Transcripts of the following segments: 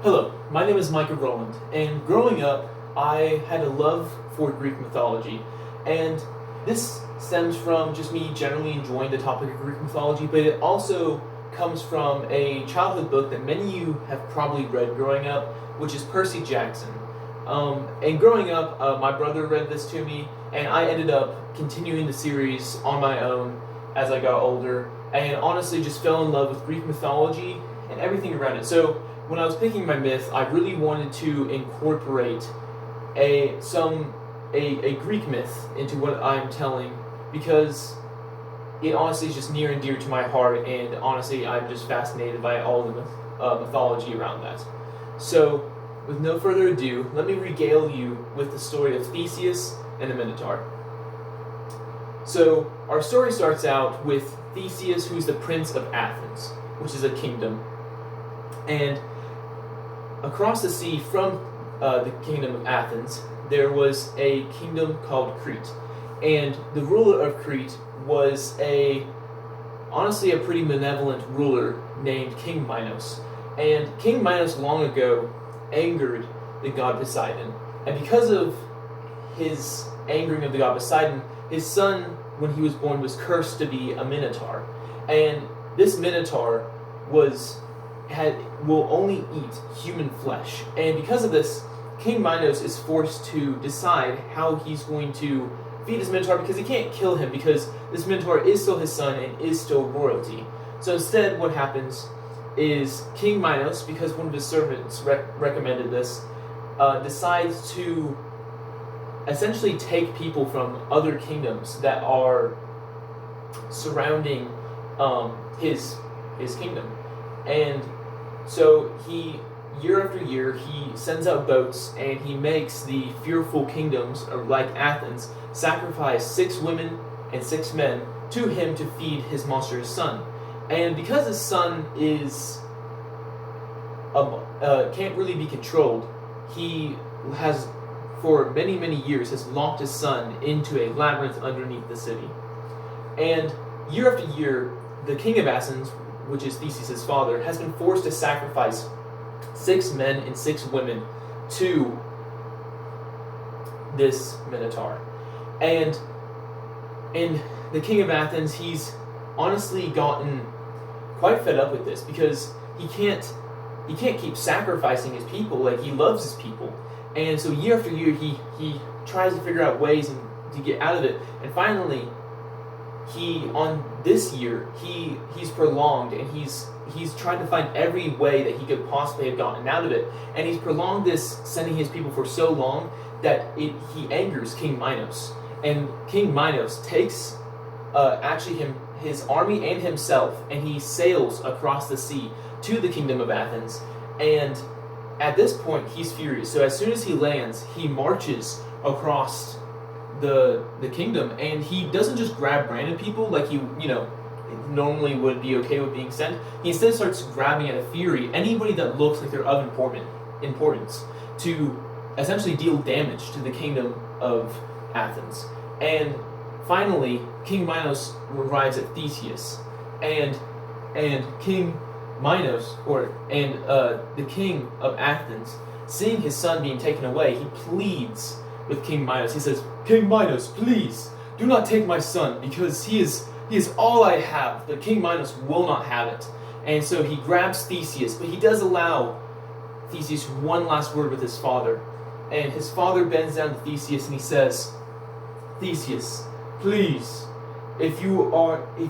Hello, my name is Micah Rowland, and growing up, I had a love for Greek mythology, and this stems from just me generally enjoying the topic of Greek mythology, but it also comes from a childhood book that many of you have probably read growing up, which is Percy Jackson. And growing up, my brother read this to me, and I ended up continuing the series on my own as I got older, and honestly just fell in love with Greek mythology and everything around it. So when I was picking my myth, I really wanted to incorporate a Greek myth into what I'm telling because it honestly is just near and dear to my heart, and honestly, I'm just fascinated by all the mythology around that. So, with no further ado, let me regale you with the story of Theseus and the Minotaur. So, our story starts out with Theseus, who's the prince of Athens, which is a kingdom, and across the sea from the kingdom of Athens, there was a kingdom called Crete. And the ruler of Crete was honestly a pretty benevolent ruler named King Minos. And King Minos long ago angered the god Poseidon. And because of his angering of the god Poseidon, his son, when he was born, was cursed to be a Minotaur. And this Minotaur will only eat human flesh. And because of this, King Minos is forced to decide how he's going to feed his Minotaur, because he can't kill him because this Minotaur is still his son and is still royalty. So instead what happens is King Minos, because one of his servants recommended this, decides to essentially take people from other kingdoms that are surrounding his kingdom. And so year after year, he sends out boats and he makes the fearful kingdoms, like Athens, sacrifice 6 women and 6 men to him to feed his monstrous son. And because his son can't really be controlled, he has, for many, many years, has locked his son into a labyrinth underneath the city. And year after year, the king of Athens, which is Theseus' father, has been forced to sacrifice 6 men and 6 women to this Minotaur. And the king of Athens, he's honestly gotten quite fed up with this because he can't keep sacrificing his people. Like, he loves his people. And so year after year, he tries to figure out ways to get out of it. And finally, he's prolonged, and he's trying to find every way that he could possibly have gotten out of it. And he's prolonged this, sending his people for so long that he angers King Minos. And King Minos takes his army and himself, and he sails across the sea to the kingdom of Athens. And at this point, he's furious. So as soon as he lands, he marches across the kingdom, and he doesn't just grab random people like he normally would be okay with being sent. He instead starts grabbing out of fury anybody that looks like they're of importance to essentially deal damage to the kingdom of Athens. And finally, King Minos arrives at Theseus, and King Minos, the king of Athens, seeing his son being taken away, he pleads with King Minos. He says, "King Minos, please do not take my son, because he is all I have." But King Minos will not have it. And so he grabs Theseus, but he does allow Theseus one last word with his father. And his father bends down to Theseus and he says, "Theseus, please, if you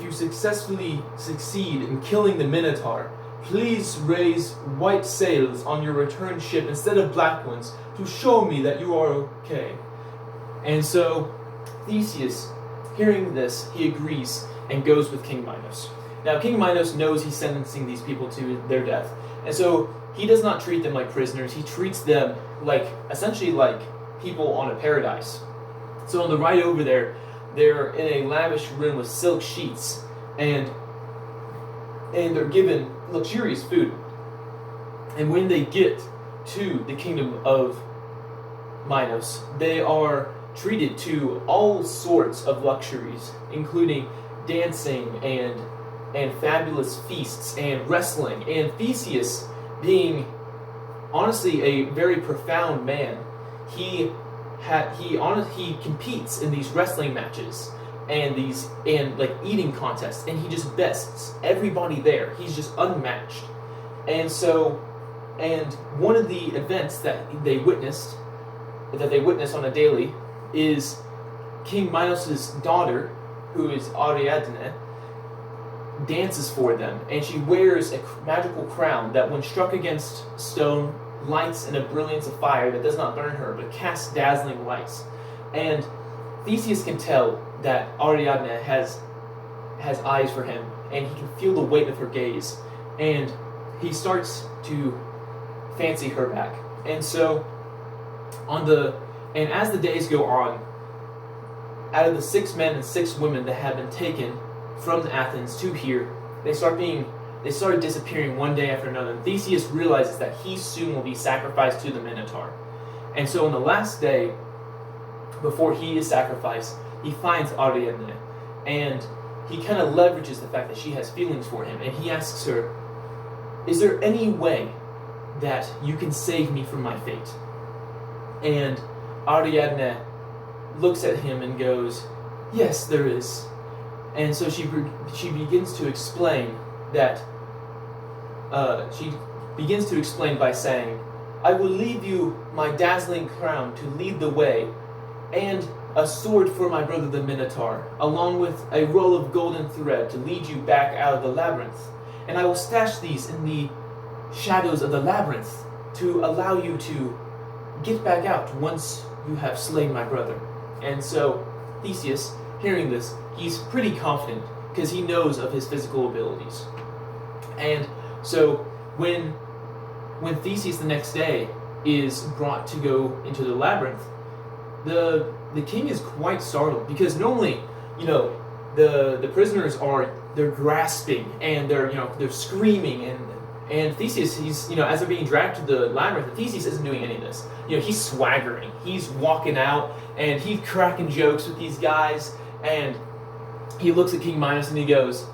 successfully succeed in killing the Minotaur, please raise white sails on your return ship instead of black ones to show me that you are okay." And so Theseus, hearing this, he agrees and goes with King Minos. Now, King Minos knows he's sentencing these people to their death, and so he does not treat them like prisoners. He treats them essentially like people on a paradise. So on the ride over there, they're in a lavish room with silk sheets, and they're given luxurious food. And when they get to the kingdom of Minos, they are treated to all sorts of luxuries, including dancing and fabulous feasts and wrestling. And Theseus, being honestly a very profound man. He competes in these wrestling matches and like eating contests, and he just bests everybody there. He's just unmatched. And so, and one of the events that they witness on a daily is King Minos' daughter, who is Ariadne, dances for them, and she wears a magical crown that, when struck against stone, lights in a brilliance of fire that does not burn her, but casts dazzling lights. And Theseus can tell that Ariadne has eyes for him, and he can feel the weight of her gaze, and he starts to fancy her back. And so, as the days go on, out of the 6 men and 6 women that have been taken from Athens to here, they started disappearing one day after another. And Theseus realizes that he soon will be sacrificed to the Minotaur. And so on the last day, before he is sacrificed, he finds Ariadne, and he kind of leverages the fact that she has feelings for him, and he asks her, "Is there any way that you can save me from my fate?" And Ariadne looks at him and goes, "Yes, there is." And so she begins to explain that, by saying, "I will leave you my dazzling crown to lead the way, and a sword for my brother the Minotaur, along with a roll of golden thread to lead you back out of the labyrinth. And I will stash these in the shadows of the labyrinth to allow you to get back out once you have slain my brother." And so Theseus, hearing this, he's pretty confident because he knows of his physical abilities. And so when Theseus the next day is brought to go into the labyrinth, the king is quite startled, because normally, the prisoners they're grasping and they're screaming, and Theseus, he's as they're being dragged to the labyrinth, Theseus isn't doing any of this. He's swaggering, he's walking out, and he's cracking jokes with these guys, and he looks at King Minos and he goes,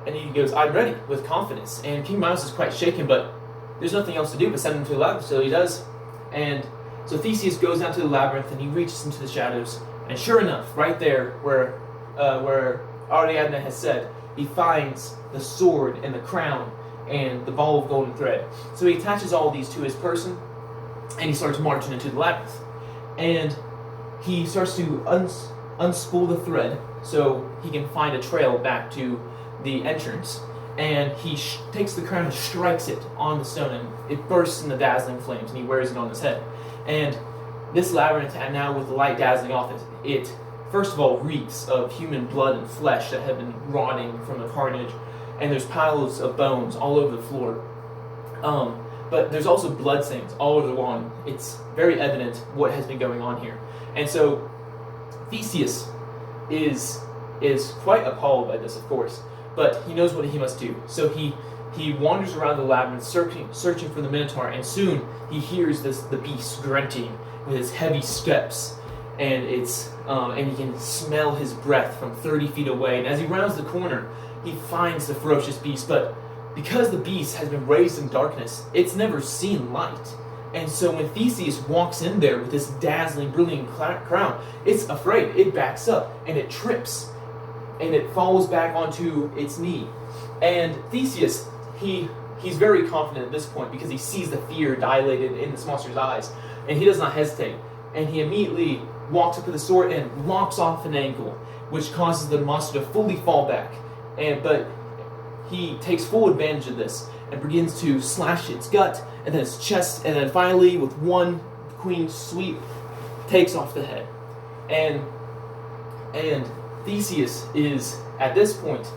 "I'm ready," with confidence. And King Minos is quite shaken, but there's nothing else to do but send him to the labyrinth, so he does. And so Theseus goes down to the labyrinth and he reaches into the shadows, and sure enough, right there where Ariadne has said, he finds the sword and the crown and the ball of golden thread. So he attaches all of these to his person, and he starts marching into the labyrinth. And he starts to unspool the thread so he can find a trail back to the entrance. And he takes the crown and strikes it on the stone, and it bursts into dazzling flames, and he wears it on his head. And this labyrinth, and now with the light dazzling off it first of all reeks of human blood and flesh that have been rotting from the carnage, and there's piles of bones all over the floor. But there's also bloodstains all over the lawn. It's very evident what has been going on here. And so Theseus is quite appalled by this, of course, but he knows what he must do. So he wanders around the labyrinth searching for the Minotaur, and soon he hears the beast grunting with his heavy steps, and and he can smell his breath from 30 feet away. And as he rounds the corner, he finds the ferocious beast, but because the beast has been raised in darkness, it's never seen light. And so when Theseus walks in there with this dazzling, brilliant crown, it's afraid. It backs up, and it trips, and it falls back onto its knee. And Theseus, he's very confident at this point, because he sees the fear dilated in this monster's eyes, and he does not hesitate. And he immediately walks up with the sword and lops off an ankle, which causes the monster to fully fall back. But he takes full advantage of this and begins to slash its gut, and then its chest, and then finally, with one clean sweep, takes off the head. And Theseus is, at this point,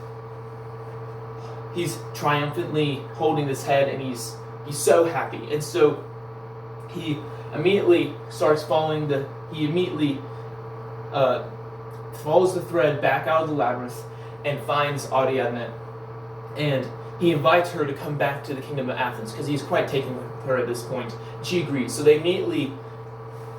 he's triumphantly holding this head, and he's so happy. And so he immediately starts follows the thread back out of the labyrinth and finds Ariadne. And he invites her to come back to the kingdom of Athens, because he's quite taken with her at this point. She agrees. So they immediately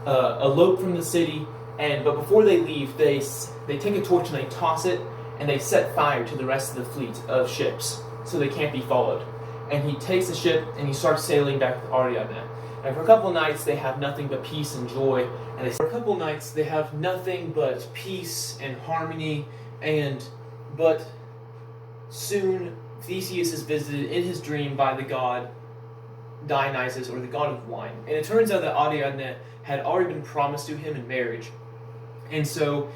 elope from the city, but before they leave, they take a torch and they toss it, and they set fire to the rest of the fleet of ships, so they can't be followed. And he takes the ship and he starts sailing back with Ariadne. And for a couple nights, they have nothing but peace and joy. And for a couple nights, they have nothing but peace and harmony. But soon, Theseus is visited in his dream by the god Dionysus, or the god of wine. And it turns out that Ariadne had already been promised to him in marriage. And so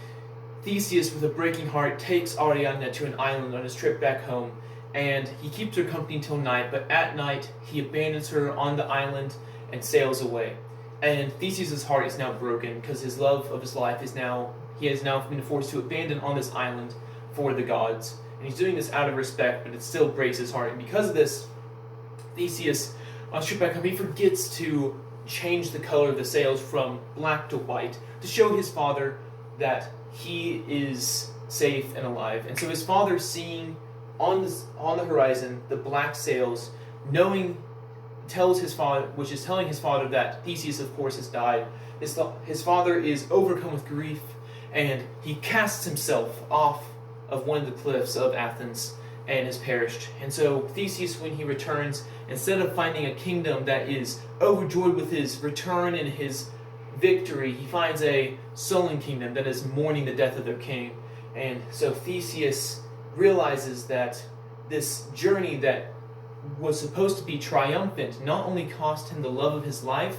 Theseus, with a breaking heart, takes Ariadne to an island on his trip back home, and he keeps her company till night, but at night he abandons her on the island and sails away. And Theseus' heart is now broken, because his love of his life he has now been forced to abandon on this island for the gods. And he's doing this out of respect, but it still breaks his heart. And because of this, Theseus, on his trip back home, he forgets to change the color of the sails from black to white to show his father that he is safe and alive. And so his father, seeing on the horizon the black sails, telling his father that Theseus, of course, has died. His father is overcome with grief, and he casts himself off of one of the cliffs of Athens and has perished. And so Theseus, when he returns, instead of finding a kingdom that is overjoyed with his return and his victory, he finds a sullen kingdom that is mourning the death of their king. And so Theseus realizes that this journey that was supposed to be triumphant not only cost him the love of his life,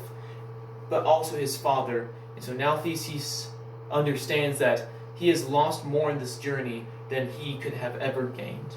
but also his father. And so now Theseus understands that he has lost more in this journey than he could have ever gained.